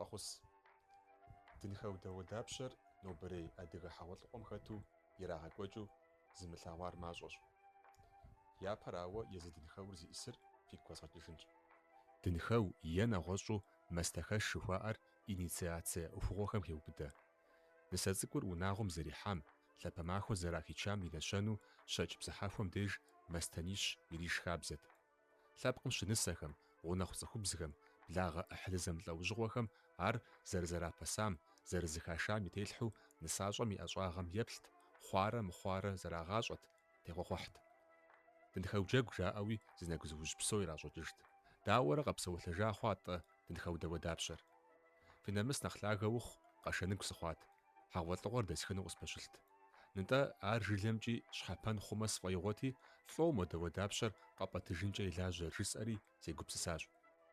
Къэхъус. Дынхэу дауэ дапщэр нобэрей адыгэ хьэгъуэлӀыкъуэм хэту ирагъэкӀуэкӀыу зымылъэгъуар мащӀэщ. Япэрауэ езы дынхэур зиӀысыр фигу хуэзгъэкӀыжынщ. Дынхэу е нэгъуэщӀу мастэхэш жыхуаӀэр инициацие Ӏуэхугъуэхэм хеубыдэ. Нысэ цӀыкӀур унагъуэм зэрихьам, лъапэ махуэ зэрахичам и нэщэну щэкӀ бзыхьэхуэм деж мастэнищ ириш хабзэт. Лъэпкъым щынысэхэм, гъунэгъу цӀыхубзхэм, благъэ Ӏыхьлы зэмылӀэужьыгъуэхэм ар зэрызэрапэсам, зэрызыхашам и телъхьу нысащӀэм и ӀэщӀагъэм еплът, хъуарэ-мыхъуарэ зэрагъащӀэт, тегъуэхъуэхьт. Дынхэу джэгу жаӀэуи зы нэгузыужь псо иращӀэкӀыжт. Дауэрэ къэпсэулъэжа хъуа-тӀэ дынхэу дауэ дапщэр? Фи нэмыс нэхъ лъагэ ухъу, къэшэныгу сыхъуат, хьэгъуэлӀыгъуэр дэсхыну къыспэщылът. НтӀэ ар жылэмкӀи щхьэпэн хъумэ сфӀэигъуэти, лӀо мо дауэ дапщэр къэпӀэтыжынкӀэ илажьэр жысӀэри сегупсысащ.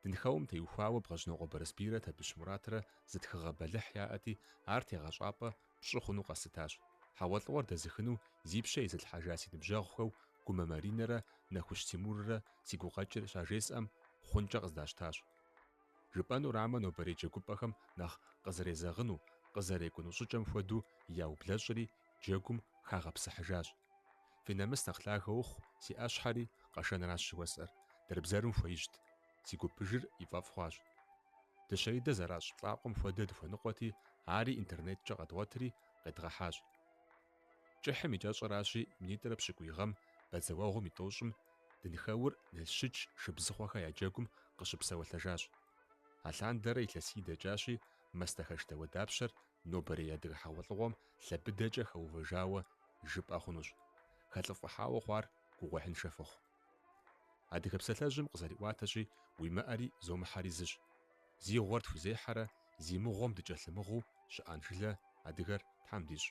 Дынхэум теухуауэ бгъэжьнокъуэ Бырысбирэ Табыщ Муратрэ зы тхыгъэ бэлыхь яӀэти, ар тегъэщӀапӀэ пщӀы хъуну къэсытащ. ХьэгъуэлӀыгъуэр дэзыхыну зи пщэ езылъхьэжа си ныбжьэгъухэу Гумэ Маринэрэ Нэхущ Тимуррэ си гукъэкӀыр щажесӀэм хъункӀэ къыздащтащ. ЖыпӀэнурамэ, нобэрей джэгупӀэхэм нэхъ къызэрезэгъыну, къызэрекӀуэну щӀыкӀэм хуэдэу яублэщӀри, джэгум хагъэпсыхьыжащ. Фи нэмыс нэхъ лъагэ ухъу, си Ӏэщхьэри къэшэныращ щыуэсӀэр. Дырбзэрым хуеижьт. Си гупыжыр и фӀэфӀ хъуащ. Дыщеидэ зэращ плӀакъуэм хуэдэ дыхуэныкъуэти, ари интернеткӀэ къэдгъуэтри, къедгъэхьащ. КӀыхьым и кӀэщӀыращи, минитӀрэ пщыкӀуй гъэм бадзэуэгъуэм и тӀощӀым дынхэур Налшыч шыбзыхъуэхэр я джэгум къыщыпсэуэлъэжащ. Алъандэрэ илъэсий дэкӀащи, мастэхэш дауэ дапщэр нобэрей адыгэ хьэгъуэлӀыгъуэм лъэбыдэкӀэ хэувэжауэ жыпӀэ хъунущ. Хэлӏыфӏыхьауэ хъуар гугъуехьыншэ фыхъу. Адыгэ псалъэжьым къызэриӏуатэщи, уимыӏэри зомыхьэри зыщ. Зи гъуэр тхузехьэрэ, зи мыгъуэм дыкӀэлъымыгъыу щыӏэн жылэ адыгэр Тхьэм дищӏ.